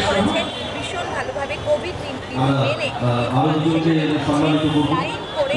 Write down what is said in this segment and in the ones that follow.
করেছেন ভীষণ ভালোভাবে কোভিড-19 মেনে লাইন করে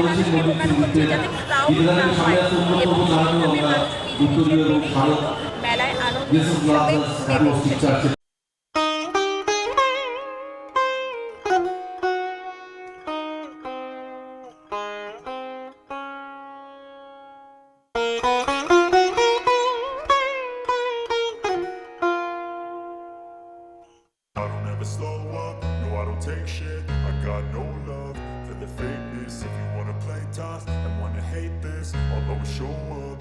মানুষকে ঢোকানো হচ্ছে যাতে ক্রাউড না হয় এবং সেইভাবে মানুষ মেলায় আনন্দের সাথে মেতে উঠেছে। I don't ever slow up, no I don't take shit. I got no love for the fakeness. If you wanna play tough and wanna hate this, I'll always show up.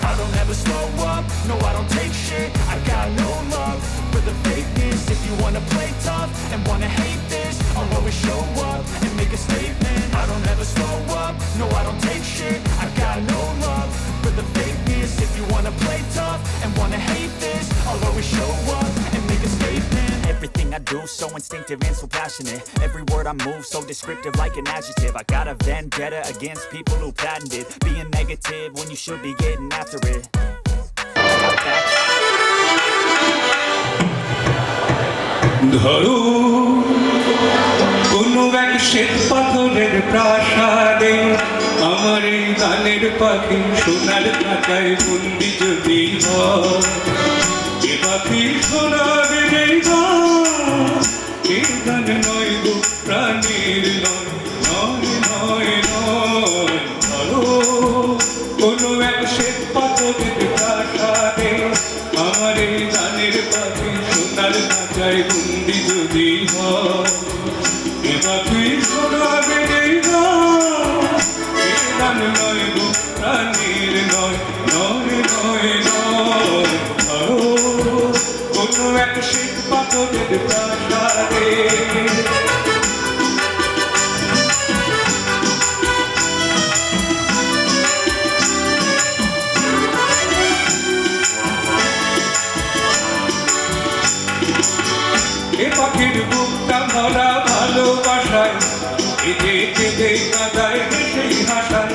I don't ever slow up, no I don't take shit. I got no love for the fakeness. If you wanna play tough and wanna hate this, I'll always show up and make a statement. I don't ever slow up, no I don't take shit. I got no love for the fakeness. If you wanna play tough and wanna hate this, I'll always show up and make a statement. Everything I do so instinctive and so passionate. Every word I move so descriptive like an adjective. I got a vendetta against people who patented being negative when you should be getting after it. ধরো কোনো এক শ্বেত পাথরের প্রাসাদে আমার এই গানের পাখি সোনার খাঁচায় বন্দি যদি হয়, এ পাখি শোনাবে এই গান, এ গান নয় গো প্রাণীর নয়, নয় নয় নয়। ধরো কোনো এক শ্বেত পাথরের প্রাসাদে আমার এই গানের পাখি সোনার খাঁচায় বন্দি যদি হয়, এ পাখি শোনাবে এই গান, এ গান নয় গো প্রাণীর নয়, নয় নয় নয়। ধরো কোনো এক শ্বেত পাথরের প্রাসাদে এ পাখির বুকটা ভরা ভালোবাসায়, কেঁদে কেঁদে কাঁদায় সেই হাসায়।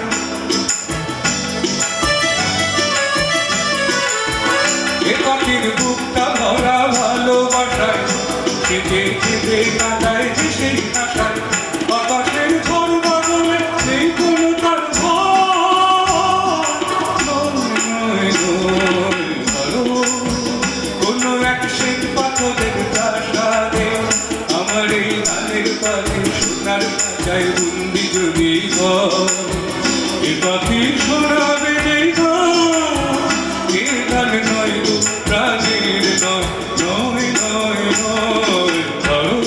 এ পাখির বুকটা ভরা ভালোবাসায়, কেঁদে কেঁদে কাঁদায় সেই হাসায়। আকাশের ঝড় বদলে সেই কোনো তার ভয়, নয় নয় ধরো কোনো এক শ্বেত পাথরের প্রাসাদে আমার এই গানের পাখি সোনার খাঁচায় বন্দি যদি হয়, এ পাখি শোনাবে এই গান, এ গান নয় গো প্রাণীর নয়, নয় নয় নয়। ধরো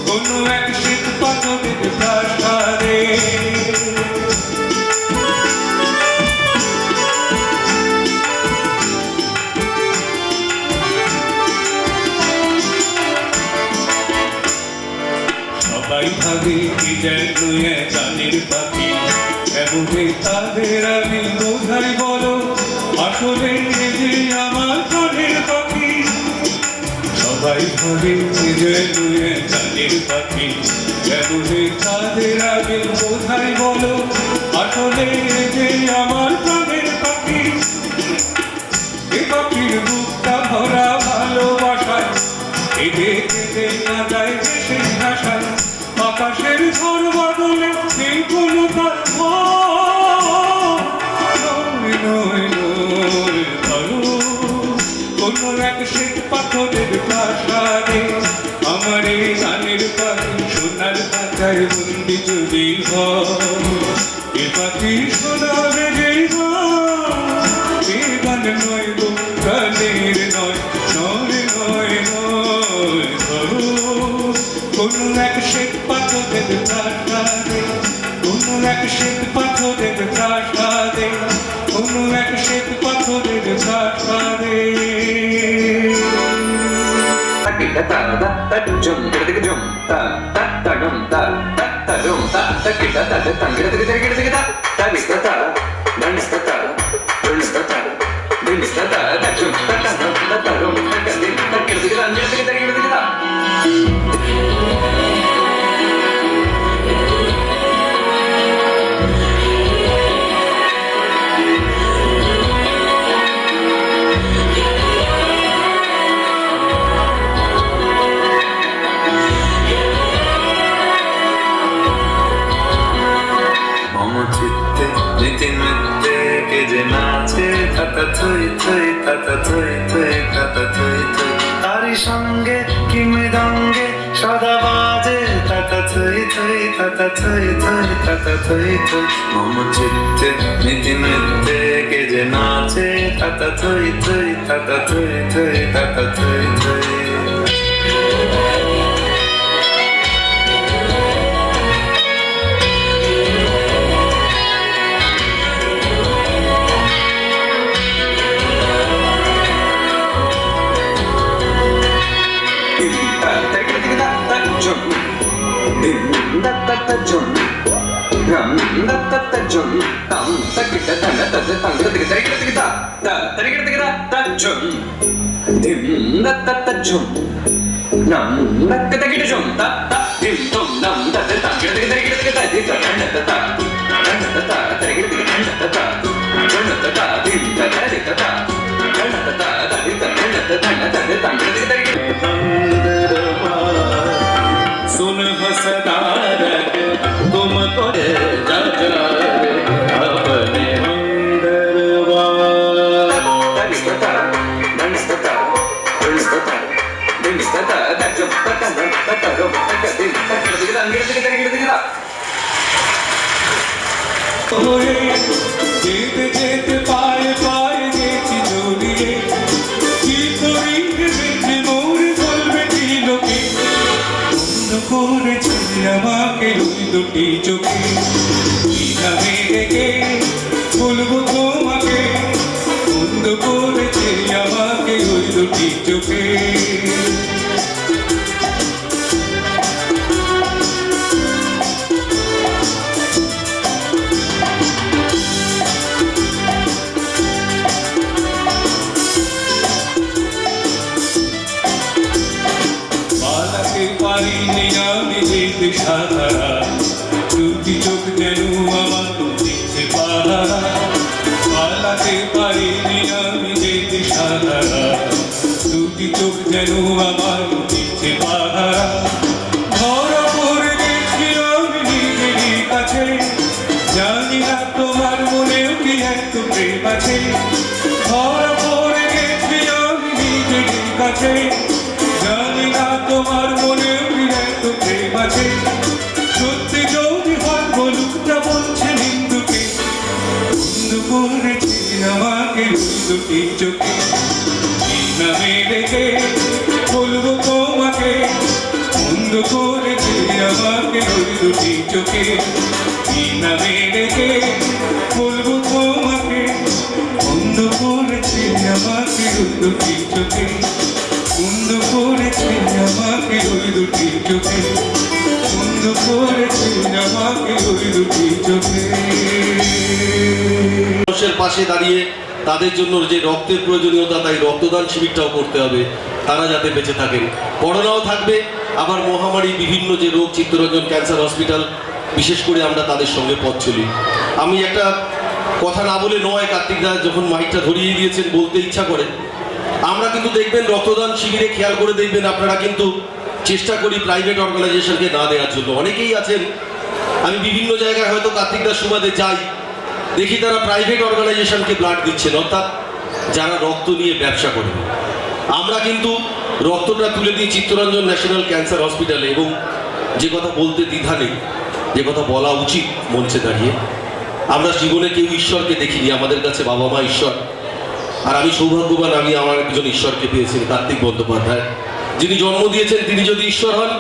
কোনো এক শ্বেত পাথরের প্রাসাদে সবাই ভাবে কি যেন গানের পাখি, এমনি তাদের আমি বোঝাই বলো আসলে যে আমার গানের পাখি। সবাই ভাবে কি যেন গানের পাখি, এমনি তাদের আমি বোঝাই বলো আসলে যে আমার গানের পাখি। এ পাখির বুকটা ভরা ভালোবাসায়, কেঁদে কেঁদে কাঁদায় সেই ভাষায়। আকাশের ঝড় বদলে সেই কোনো তার নয় নয় নয়। ধরো কোনো এক শ্বেত পাথরের প্রাসাদে আমার এই গানের পাখি সোনার খাঁচায় বন্দি যদি হয়, এ পাখি শোনাবে এই গান, এ গান নয় গো প্রাণীর নয়, নয় নয় নয়। ধরো কোনো এক শ্বেত পাথরের প্রাসাদে, কোনো এক শ্বেত পাথরের প্রাসাদে, কোনো এক শ্বেত পাথরের প্রাসাদে। থই থই তাতা থই থই তারি সঙ্গে কি মৃদঙ্গে সদা বাজে তাতা থই থই তাতা থই থই তাতা থই থই মম চিত্তে নীতি নৃত্যে কে যে নাচে তাতা থই থই তাতা থই থই তাতা থই থই सुन हसदार तुमको अपने যেতে যেতে পায়ে পায়ে গেছি জড়িয়ে কি করি ভেবে মোর বলবে কি লোকে বন্ধ করেছে আমাকে ওই দুটি চোখে কি নামে ডেকে বলবো তোমাকে বন্ধ করেছে আমাকে ওই দুটি চোখে পারিনি আমি যেতে সাহারা দুটি চোখ যেন আমার দিচ্ছে পাহারা পালাতে পারিনি আমি যেতে সাহারা দুটি চোখ যেন আমার দিচ্ছে পাহারা ধরা পড়ে গেছি আমি নিজেরই কাছে জানি না তোমার মনেও কি এত প্রেম আছে ধরা পড়ে গেছি আমি নিজেরই কাছে জানি না তোমার মনে এত প্রেম আছে সত্যি যদি হয় বলুকটা বলছে হিন্দুকে বন্ধু করেছে আমাকে দুটি চোখে কি নামে রেখে বলবো তোমাকে বন্ধু করেছে আমাকে ওই দুটি চোখে কি নামে রেখে বলবো তোমাকে বন্ধু করেছে আমাকে ওই দুটি চোখে বন্ধ করেছে আমাকে ওই দুটি চোখে বন্ধ করেছে আমাকে ওই দুটি চোখে মানুষের পাশে দাঁড়িয়ে তাদের জন্য যে রক্তের প্রয়োজনীয়তা তাই রক্তদান শিবিরটাও করতে হবে তারা যাতে বেঁচে থাকেন করোনাও থাকবে আবার মহামারী বিভিন্ন যে রোগ চিত্তরঞ্জন ক্যান্সার হসপিটাল বিশেষ করে আমরা তাদের সঙ্গে পথ চলি আমি একটা কথা না বলে নয় কার্তিক দা যখন মাইকটা ধরিয়ে দিয়েছেন বলতে ইচ্ছা করে আমরা কিন্তু দেখবেন রক্তদান শিবিরে খেয়াল করে দেখবেন আপনারা কিন্তু চেষ্টা করি প্রাইভেট অর্গানাইজেশনকে না দেওয়ার জন্য অনেকেই আছেন আমি বিভিন্ন জায়গায় হয়তো কার্তিকদার সুবাদে যাই দেখি তারা প্রাইভেট অর্গানাইজেশনকে ব্লাড দিচ্ছেন অর্থাৎ যারা রক্ত নিয়ে ব্যবসা করে আমরা কিন্তু রক্তটা তুলে দিই চিত্তরঞ্জন ন্যাশনাল ক্যান্সার হসপিটালে এবং যে কথা বলতে দ্বিধা নেই যে কথা বলা উচিত মঞ্চে দাঁড়িয়ে আমরা জীবনে কেউ ঈশ্বরকে দেখিনি আমাদের কাছে বাবা মা ঈশ্বর আর আমি সৌভাগ্যবান আমি আমার একজন ঈশ্বরকে পেয়েছি কার্তিক বন্দ্যোপাধ্যায় যিনি জন্ম দিয়েছেন তিনি যদি ঈশ্বর হন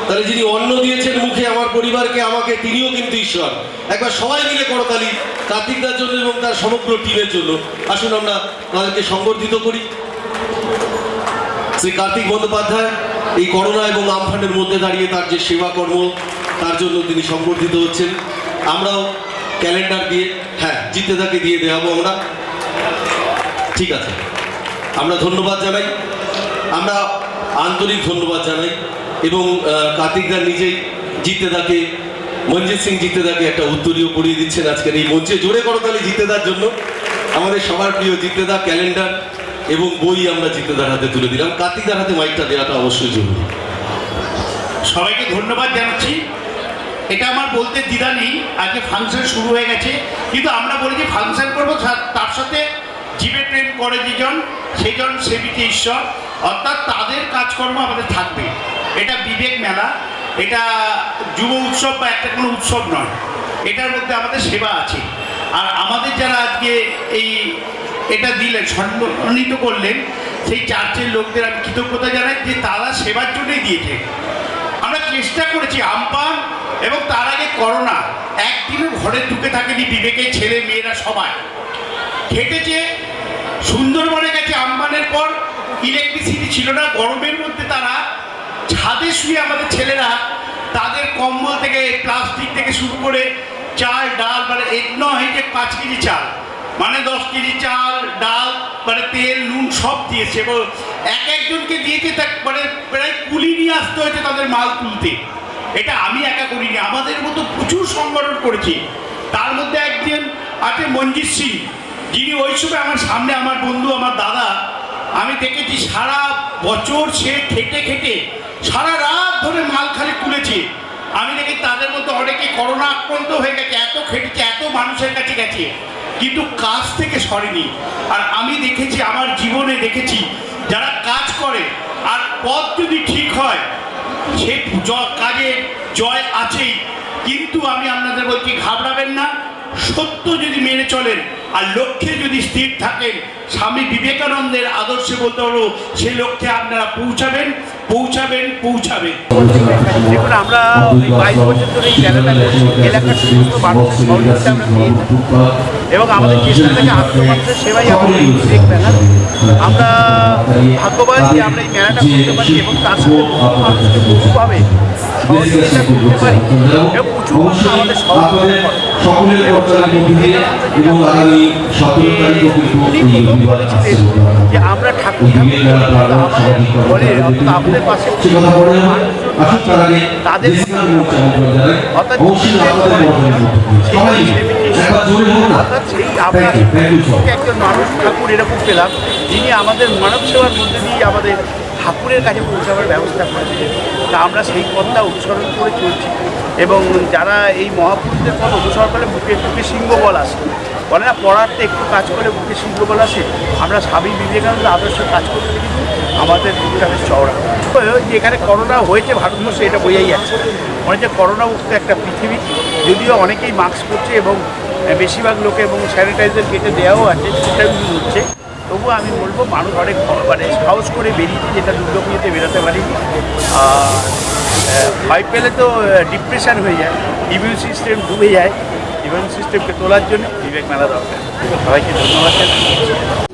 তাহলে যিনি অন্ন দিয়েছেন মুখে আমার পরিবারকে আমাকে তিনিও কিন্তু ঈশ্বর একবার সবাই মিলে করতালি কার্তিকদার জন্য এবং তার সমগ্র টিমের জন্য আসুন আমরা তাদেরকে সংবর্ধিত করি শ্রী কার্তিক বন্দ্যোপাধ্যায় এই করোনা এবং আমফানের মধ্যে দাঁড়িয়ে তার যে সেবা কর্ম তার জন্য তিনি সংবর্ধিত হচ্ছেন আমরাও ক্যালেন্ডার দিয়ে হ্যাঁ জিতেদাকে দিয়ে দেওয়াবো আমরা ঠিক আছে আমরা ধন্যবাদ জানাই আমরা আন্তরিক ধন্যবাদ জানাই এবং কার্তিকদার নিজেই জিতেদাকে মঞ্জিত সিং জিতেদাকে একটা উত্তরীয় পড়িয়ে দিচ্ছেন আজকের এই মঞ্চে জোরে করতালি জিতেদার জন্য আমাদের সবার প্রিয় জিতেদা ক্যালেন্ডার এবং বই আমরা জিতেদার হাতে তুলে দিলাম কার্তিকদার হাতে মাইকটা দেওয়াটা অবশ্যই জরুরি সবাইকে ধন্যবাদ জানাচ্ছি এটা আমার বলতে দ্বিধা নেই আজকে ফাংশন শুরু হয়ে গেছে কিন্তু আমরা বলি যে ফাংশন করবো তার সাথে জীবে প্রেম করে যেজন সেজন সেবিতে ঈশ্বর, অর্থাৎ তাদের কাজকর্ম আমাদের থাকবে। এটা বিবেক মেলা, এটা যুব উৎসব বা একটা কোনো উৎসব নয়, এটার মধ্যে আমাদের সেবা আছে। আর আমাদের যারা আজকে এটা দিলেন, সম্মানিত করলেন, সেই চার্চের লোকদের আমি কৃতজ্ঞতা জানাই যে তারা সেবার জন্যই দিয়েছে। আমরা চেষ্টা করেছি আমপান এবং তার আগে করোনা একদিনও ঘরে ঢুকে থাকেনি, বিবেকের ছেলে মেয়েরা সবাই খেটেছে। সুন্দরবনে গেছে আমপানের পর, ইলেকট্রিসিটি ছিল না, গরমের মধ্যে তারা ছাদে শুয়ে আমাদের ছেলেরা তাদের কম্বল থেকে প্লাস্টিক থেকে শুরু করে চাল ডাল, মানে এক নয় যে 5 কেজি চাল, মানে 10 কেজি চাল ডাল, মানে তেল নুন সব দিয়েছে এবং একজনকে দিয়েছে, মানে প্রায় কুলি নিয়ে আসতে হয়েছে তাদের মাল তুলতে। এটা আমি একা করিনি, আমাদের মতো প্রচুর সংগঠন করেছি। তার মধ্যে একজন আছে মঞ্জিত সিং, যিনি ওই সময় আমার সামনে, আমার বন্ধু, আমার দাদা, আমি দেখেছি সারা বছর সে খেটে খেটে সারা রাত ধরে মাল খালি তুলেছে। আমি দেখি তাদের মধ্যে অনেকে করোনা আক্রান্ত হয়ে গেছে, এত খেটেছে, এত মানুষের কাছে গেছে, কিন্তু কাজ থেকে সরেনি। আর আমি দেখেছি, আমার জীবনে দেখেছি, যারা কাজ করে আর পথ যদি ঠিক হয় সে কাজে জয় আছেই। কিন্তু আমি আপনাদের বলছি, ঘাবড়াবেন না, সত্য যদি মেনে চলেন আর লক্ষ্যে যদি স্থির থাকেন, স্বামী বিবেকানন্দের আদর্শে বলতে পারবো, সে লক্ষ্যে আপনারা পৌঁছাবেন পৌঁছাবেন পৌঁছাবেন। দেখুন, আমরা এই 22 বছর ধরে এই মেলাটা করছি, এলাকার সমস্ত মানুষের সহযোগিতা আমরা পেয়েছি এবং আমাদের চেষ্টা থেকে আত্মমাত্রের সেবাই আমাদের এই বিবেক মেলা। আমরা ভাগ্যবান যে আমরা এই মেলাটা করতে পারি এবং তার সাথে মানুষকে বহুভাবে সহযোগিতা করতে পারি এবং প্রচুর মানুষ আমাদের সহযোগিতা করে। উনি বলেছিলেন যে আমরা ঠাকুর আমাদের ঘরের আপনাদের পাশে তাদের অর্থাৎ সেই আমরা একজন মানুষ ঠাকুর এরকম পেলাম, যিনি আমাদের মানব সেবার মধ্যে দিয়ে আমাদের ঠাকুরের কাছে পৌঁছাবার ব্যবস্থা করেছিলেন। তা আমরা সেই পথটা অনুসরণ করে চলছি এবং যারা এই মহাপুরুষদের পথ অনুসরণ করে বুকে বুকে সিংহ বল আসে, বলে না পড়াতে একটু কাজ করে বুকে সিংহ বল আসে। আমরা স্বামী বিবেকানন্দ আদর্শ কাজ করতে দেখেছি, আমাদের বুকটা বেশ চওড়া। যেখানে করোনা হয়েছে ভারতবর্ষে এটা বোঝাই যাচ্ছে, মনে হচ্ছে করোনা মুক্ত একটা পৃথিবী। যদিও অনেকেই মাস্ক পরছে এবং বেশিরভাগ লোকে এবং স্যানিটাইজার কেটে দেওয়াও আছে, সেটা ইউজ হচ্ছে। তবুও আমি বলবো মানুষ অনেক মানে সাহস করে বেরিয়েছে, যেটা দুর্গাপুজোতে বেরোতে পারিনি। ভয় পেলে তো ডিপ্রেশন হয়ে যায়, ইমিউন সিস্টেম ডুবে যায়। ইমিউন সিস্টেমকে তোলার জন্য বিবেক মেলা দরকার। সবাইকে ধন্যবাদ।